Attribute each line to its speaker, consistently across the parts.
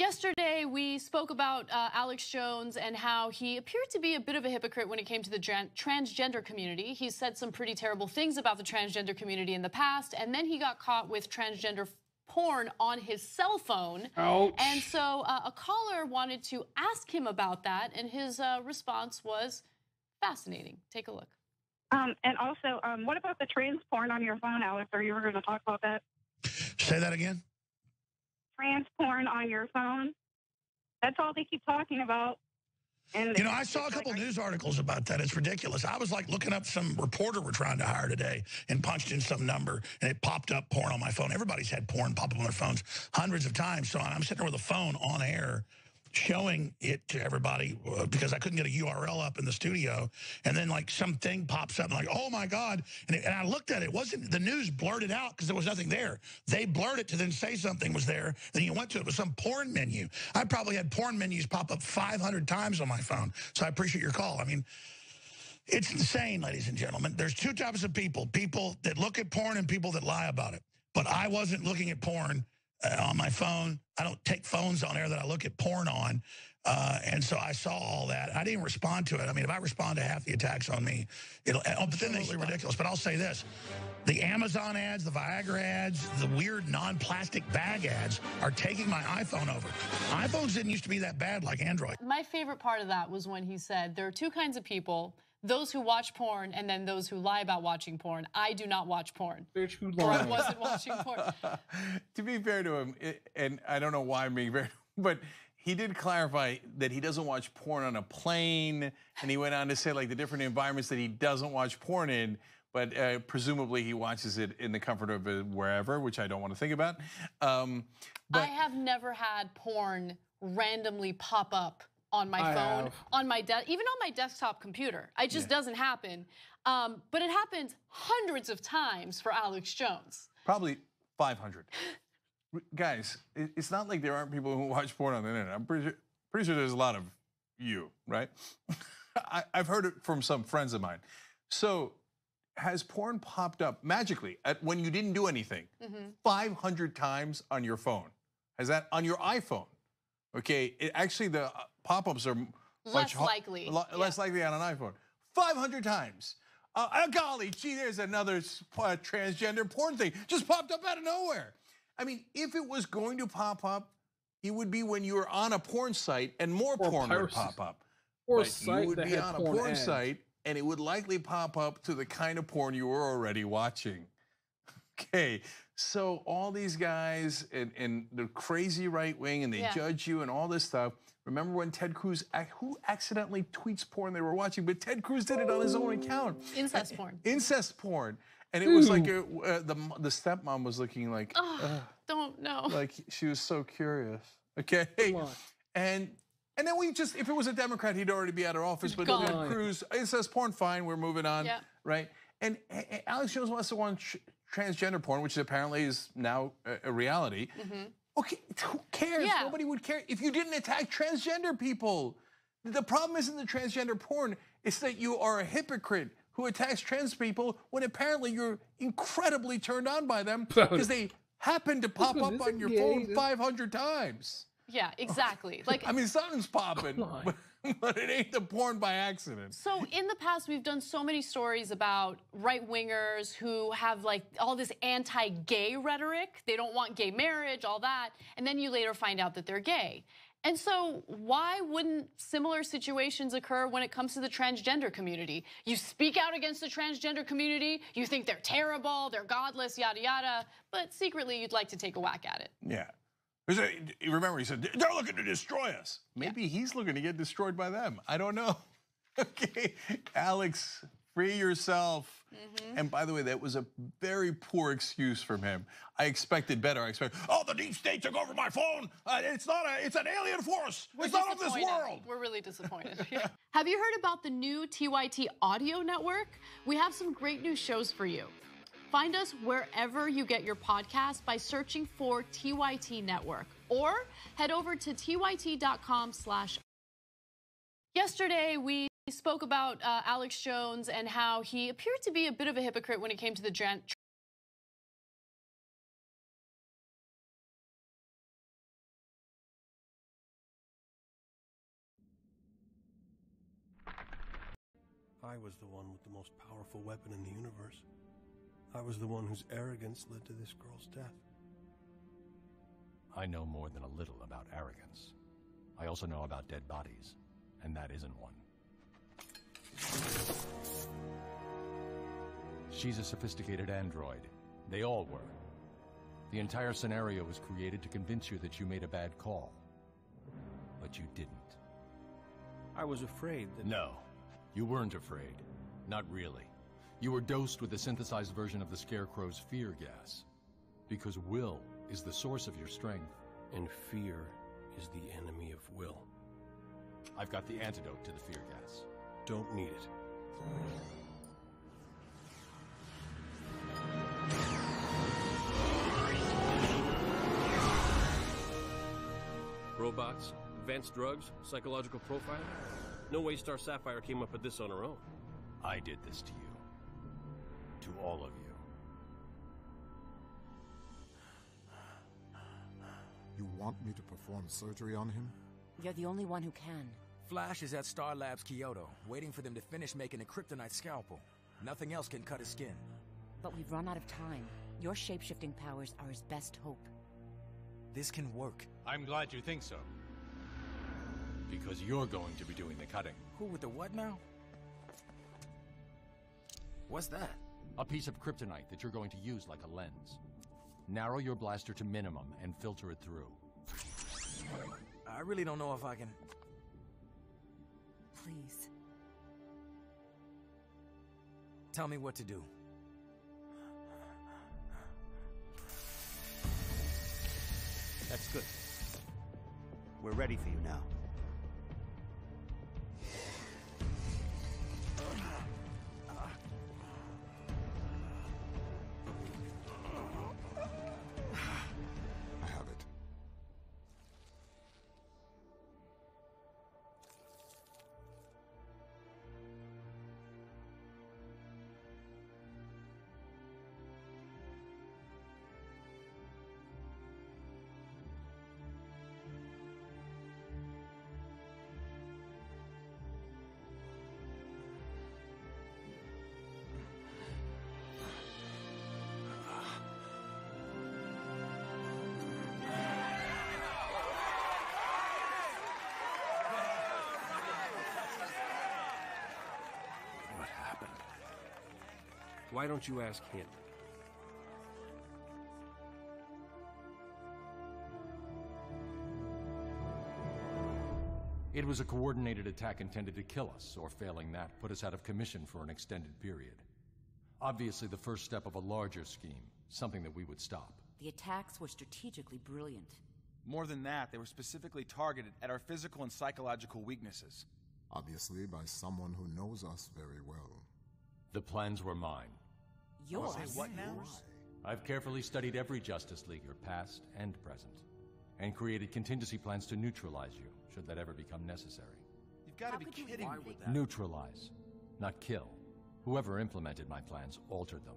Speaker 1: Yesterday, we spoke about Alex Jones and how he appeared to be a bit of a hypocrite when it came to the transgender community. He said some pretty terrible things about the transgender community in the past, and then he got caught with transgender porn on his cell phone.
Speaker 2: Ouch.
Speaker 1: And so a caller wanted to ask him about that, and his response was fascinating. Take a look.
Speaker 3: And also, what about the trans porn on your phone, Alex? Are you ever going to talk about that?
Speaker 4: Say that again?
Speaker 3: Trans porn on your phone. That's all they keep talking about. And
Speaker 4: you know, I saw a couple news articles about that. It's ridiculous. I was like looking up some reporter we're trying to hire today and punched in some number and it popped up porn on my phone. Everybody's had porn pop up on their phones hundreds of times. So I'm sitting there with a phone on air showing it to everybody because I couldn't get a URL up in the studio. And then like something pops up and like, oh my God. And I looked at it. It wasn't, the news blurted out because there was nothing there. They blurred it to then say something was there. Then you went to it was some porn menu. I probably had porn menus pop up 500 times on my phone. So I appreciate your call. I mean, it's insane, ladies and gentlemen. There's two types of people that look at porn and people that lie about it. But I wasn't looking at porn on my phone. I don't take phones on air that I look at porn on. And so I saw all that. I didn't respond to it. I mean, if I respond to half the attacks on me, it'll absolutely ridiculous. But I'll say this. The Amazon ads, the Viagra ads, the weird non-plastic bag ads are taking my iPhone over. iPhones didn't used to be that bad like Android.
Speaker 1: My favorite part of that was when he said, there are two kinds of people, those who watch porn and then those who lie about watching porn. I do not watch porn.
Speaker 2: Bitch, who
Speaker 1: Or I
Speaker 2: lied?
Speaker 1: wasn't watching porn.
Speaker 5: To be fair to him, and I don't know why I'm being fair, but he did clarify that he doesn't watch porn on a plane, and he went on to say like the different environments that he doesn't watch porn in, but presumably he watches it in the comfort of wherever, which I don't want to think about.
Speaker 1: I have never had porn randomly pop up on my phone, on my even on my desktop computer. It just doesn't happen. But it happens hundreds of times for Alex Jones.
Speaker 5: Probably 500. Guys, it's not like there aren't people who watch porn on the internet. I'm pretty sure there's a lot of you, right? I've heard it from some friends of mine. So has porn popped up magically when you didn't do anything 500 times on your phone? Has that on your iPhone? Okay, actually the pop-ups are
Speaker 1: less likely.
Speaker 5: Less likely on an iPhone. 500 times. Golly, gee, there's another transgender porn thing. Just popped up out of nowhere. I mean, if it was going to pop up, it would be when you were on a porn site and more porn would pop up.
Speaker 2: Or
Speaker 5: but you would be on a porn site and it would likely pop up to the kind of porn you were already watching. Okay, so all these guys and the crazy right wing and they judge you and all this stuff. Remember when Ted Cruz, who accidentally tweets porn they were watching, but Ted Cruz did it on his own account.
Speaker 1: Incest porn.
Speaker 5: Incest porn. And it was like the stepmom was looking like,
Speaker 1: don't know.
Speaker 5: Like she was so curious. Okay. And then we just, if it was a Democrat, he'd already be out of office. But Ted Cruz, incest porn, fine, we're moving on. Yeah. Right. And Alex Jones wants to watch transgender porn, which apparently is now a reality. Okay, who cares? Nobody would care if you didn't attack transgender people. The problem isn't the transgender porn, it's that you are a hypocrite who attacks trans people when apparently you're incredibly turned on by them because they happen to pop up on your phone 500 times.
Speaker 1: Yeah, exactly. Like,
Speaker 5: I mean, something's popping, but it ain't the porn by accident.
Speaker 1: So in the past, we've done so many stories about right-wingers who have like all this anti-gay rhetoric. They don't want gay marriage, all that. And then you later find out that they're gay. And so why wouldn't similar situations occur when it comes to the transgender community? You speak out against the transgender community, you think they're terrible, they're godless, yada, yada, but secretly you'd like to take a whack at it.
Speaker 5: Yeah. Remember, he said, they're looking to destroy us. Maybe he's looking to get destroyed by them. I don't know. Okay, Alex, free yourself. And by the way, that was a very poor excuse from him. I expected better. I expected, oh, the deep state took over my phone. It's an alien force. It's not of this world.
Speaker 1: We're really disappointed. Have you heard about the new TYT audio network? We have some great new shows for you. Find us wherever you get your podcast by searching for TYT Network or head over to tyt.com/. Yesterday, we spoke about Alex Jones and how he appeared to be a bit of a hypocrite when it came to the
Speaker 2: I was the one with the most powerful weapon in the universe. I was the one whose arrogance led to this girl's death.
Speaker 6: I know more than a little about arrogance. I also know about dead bodies, and that isn't one. She's a sophisticated android. They all were. The entire scenario was created to convince you that you made a bad call. But you didn't.
Speaker 2: I was afraid that...
Speaker 6: No, you weren't afraid. Not really. You were dosed with a synthesized version of the Scarecrow's fear gas. Because will is the source of your strength.
Speaker 2: And fear is the enemy of will.
Speaker 6: I've got the antidote to the fear gas.
Speaker 2: Don't need it. Robots, advanced drugs, psychological profiling. No way Star Sapphire came up with this on her own.
Speaker 6: I did this to you. To all of you.
Speaker 7: You want me to perform surgery on him?
Speaker 8: You're the only one who can.
Speaker 9: Flash is at Star Labs Kyoto, waiting for them to finish making a kryptonite scalpel. Nothing else can cut his skin.
Speaker 8: But we've run out of time. Your shape-shifting powers are his best hope.
Speaker 9: This can work.
Speaker 6: I'm glad you think so. Because you're going to be doing the cutting.
Speaker 9: Who with the what now? What's that?
Speaker 6: A piece of kryptonite that you're going to use like a lens. Narrow your blaster to minimum and filter it through.
Speaker 9: I really don't know if I can...
Speaker 8: Please.
Speaker 9: Tell me what to do.
Speaker 10: That's good. We're ready for you now.
Speaker 7: I have it.
Speaker 2: Why don't you ask him?
Speaker 6: It was a coordinated attack intended to kill us, or failing that, put us out of commission for an extended period. Obviously the first step of a larger scheme, something that we would stop.
Speaker 8: The attacks were strategically brilliant.
Speaker 11: More than that, they were specifically targeted at our physical and psychological weaknesses.
Speaker 7: Obviously by someone who knows us very well.
Speaker 6: The plans were mine.
Speaker 8: Yours?
Speaker 11: What now?
Speaker 6: I've carefully studied every Justice Leaguer, past and present, and created contingency plans to neutralize you, should that ever become necessary.
Speaker 11: You've got to be kidding me.
Speaker 6: Neutralize, not kill. Whoever implemented my plans altered them.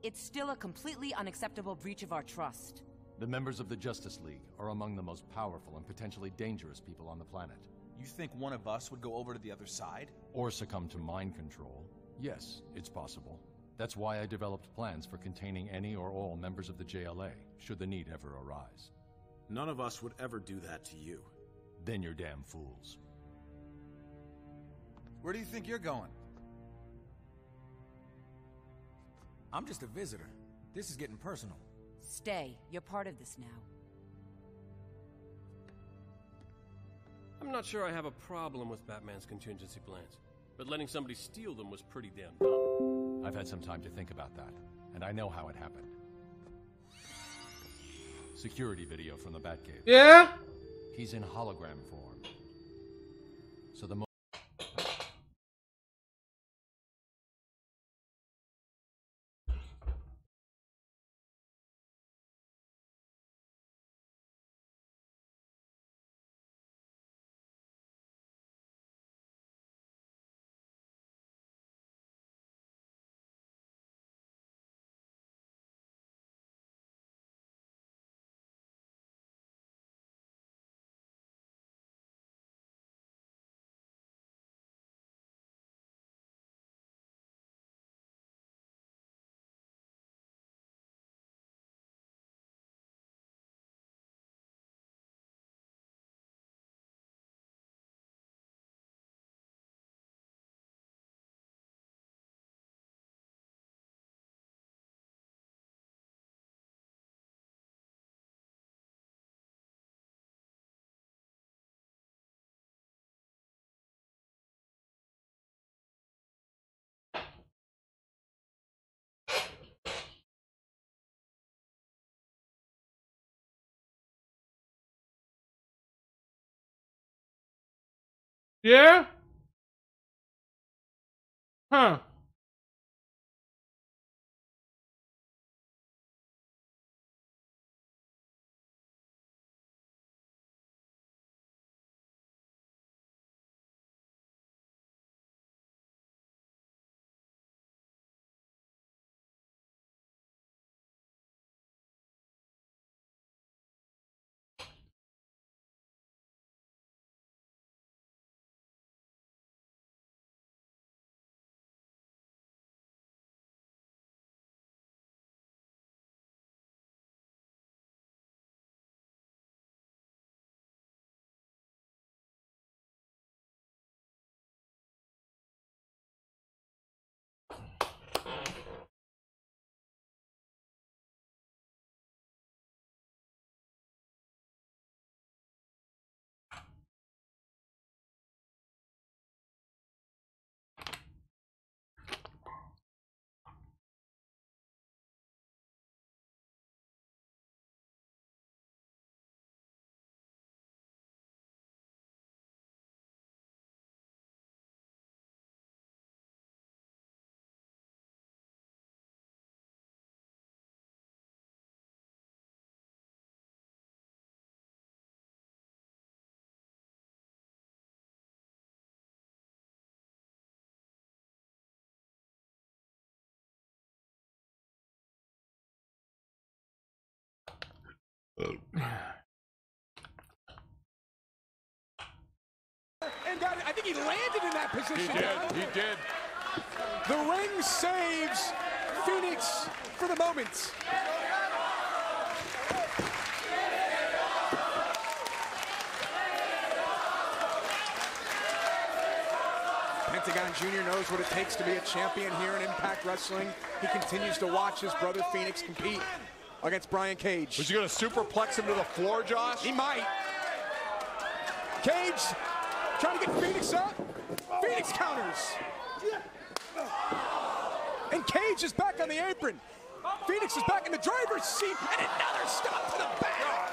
Speaker 8: It's still a completely unacceptable breach of our trust.
Speaker 6: The members of the Justice League are among the most powerful and potentially dangerous people on the planet.
Speaker 11: You think one of us would go over to the other side?
Speaker 6: Or succumb to mind control. Yes, it's possible. That's why I developed plans for containing any or all members of the JLA, should the need ever arise.
Speaker 2: None of us would ever do that to you.
Speaker 6: Then you're damn fools.
Speaker 11: Where do you think you're going?
Speaker 9: I'm just a visitor. This is getting personal.
Speaker 8: Stay. You're part of this now.
Speaker 2: I'm not sure I have a problem with Batman's contingency plans, but letting somebody steal them was pretty damn dumb.
Speaker 6: I've had some time to think about that, and I know how it happened. Security video from the Batcave.
Speaker 5: Yeah?
Speaker 6: He's in hologram form. So the
Speaker 12: Yeah? Huh.
Speaker 13: And got it. I think he landed in that position.
Speaker 5: He did.
Speaker 13: The ring saves Phoenix for the moment. Pentagon Jr. knows what it takes to be a champion here in Impact Wrestling. He continues to watch his brother Phoenix compete against Brian Cage.
Speaker 5: Was he going to superplex him to the floor, Josh?
Speaker 13: He might. Cage trying to get Phoenix up. Phoenix counters. And Cage is back on the apron. Phoenix is back in the driver's seat, and another stop to the back.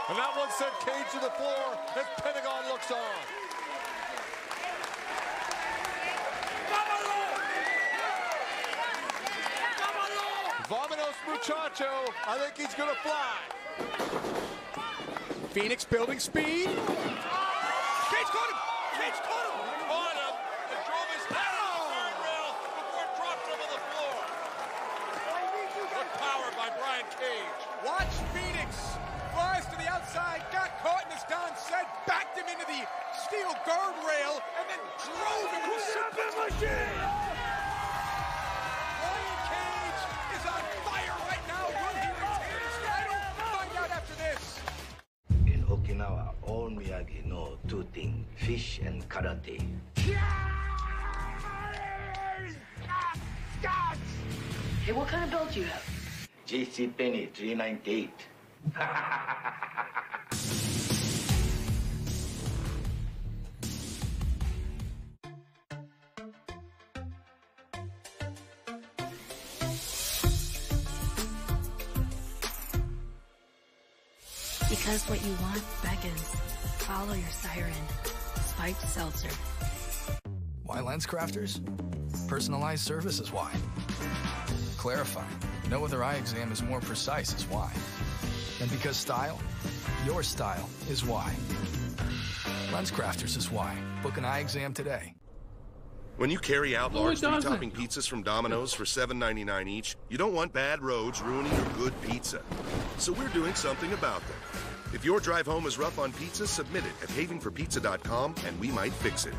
Speaker 5: And that one sent Cage to the floor as Pentagon looks on. Vámonos, muchacho. I think he's gonna fly.
Speaker 13: Phoenix building speed. Cage caught him. Cage caught him.
Speaker 5: Caught him and drove his head on the guardrail before it dropped him on the floor. Good power by Brian Cage.
Speaker 13: Watch Phoenix. Flies to the outside. Got caught, and as Don said, backed him into the steel guardrail and then drove him into the suplex machine. Brian Cage is on fire right now. Will he retain his title? Find out after this.
Speaker 14: In Okinawa, all Miyagi know two things, fish and karate.
Speaker 15: Hey, what kind of belt do you have?
Speaker 14: JC Penney 398.
Speaker 16: Because what you want beckons. Follow your siren. Spiked seltzer.
Speaker 17: Why LensCrafters? Personalized service is why. Clarify. No other eye exam is more precise is why. And because style, your style is why. LensCrafters is why. Book an eye exam today.
Speaker 18: When you carry out large three-topping pizzas from Domino's for $7.99 each, you don't want bad roads ruining your good pizza. So we're doing something about them. If your drive home is rough on pizza, submit it at havenforpizza.com and we might fix it.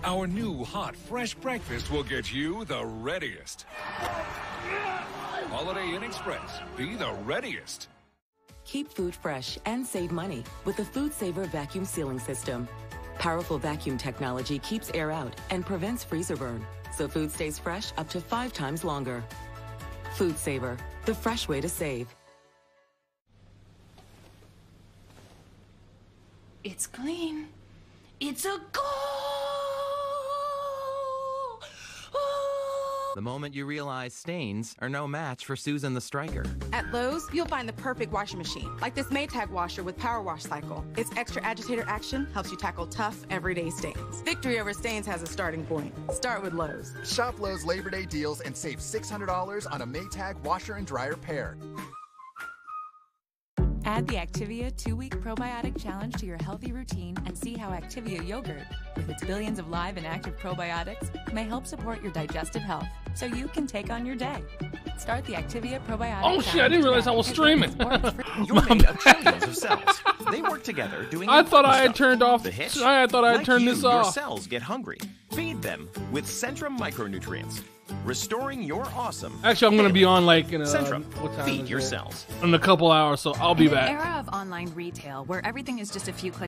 Speaker 19: Our new hot, fresh breakfast will get you the readiest. Holiday Inn Express. Be the readiest.
Speaker 20: Keep food fresh and save money with the Food Saver vacuum sealing system. Powerful vacuum technology keeps air out and prevents freezer burn, so food stays fresh up to 5 times longer. Food Saver, the fresh way to save.
Speaker 16: It's clean. It's a goal!
Speaker 12: the moment you realize stains are no match for Susan the Striker.
Speaker 21: At Lowe's, you'll find the perfect washing machine, like this Maytag washer with Power Wash Cycle. Its extra agitator action helps you tackle tough, everyday stains. Victory over stains has a starting point. Start with Lowe's.
Speaker 22: Shop Lowe's Labor Day deals and save $600 on a Maytag washer and dryer pair.
Speaker 23: Add the Activia 2-week probiotic challenge to your healthy routine and see how Activia yogurt, with its billions of live and active probiotics, may help support your digestive health so you can take on your day. Start the Activia probiotic
Speaker 2: Oh shit, I didn't realize I was streaming.
Speaker 24: You're made of trillions of cells. They work together doing
Speaker 2: I thought I had
Speaker 24: stuff.
Speaker 2: turned off.
Speaker 24: The hitch?
Speaker 2: I thought I had
Speaker 24: Like
Speaker 2: turned
Speaker 24: you,
Speaker 2: this
Speaker 24: your
Speaker 2: off.
Speaker 24: cells get hungry. Feed them with Centrum micronutrients, restoring your awesome.
Speaker 2: Actually, I'm gonna be on like in a
Speaker 24: Centrum.
Speaker 2: what time
Speaker 24: Feed
Speaker 2: is
Speaker 24: your
Speaker 2: it?
Speaker 24: cells.
Speaker 2: In a couple hours, so I'll be
Speaker 25: In an
Speaker 2: back.
Speaker 25: era of online retail where everything is just a few clicks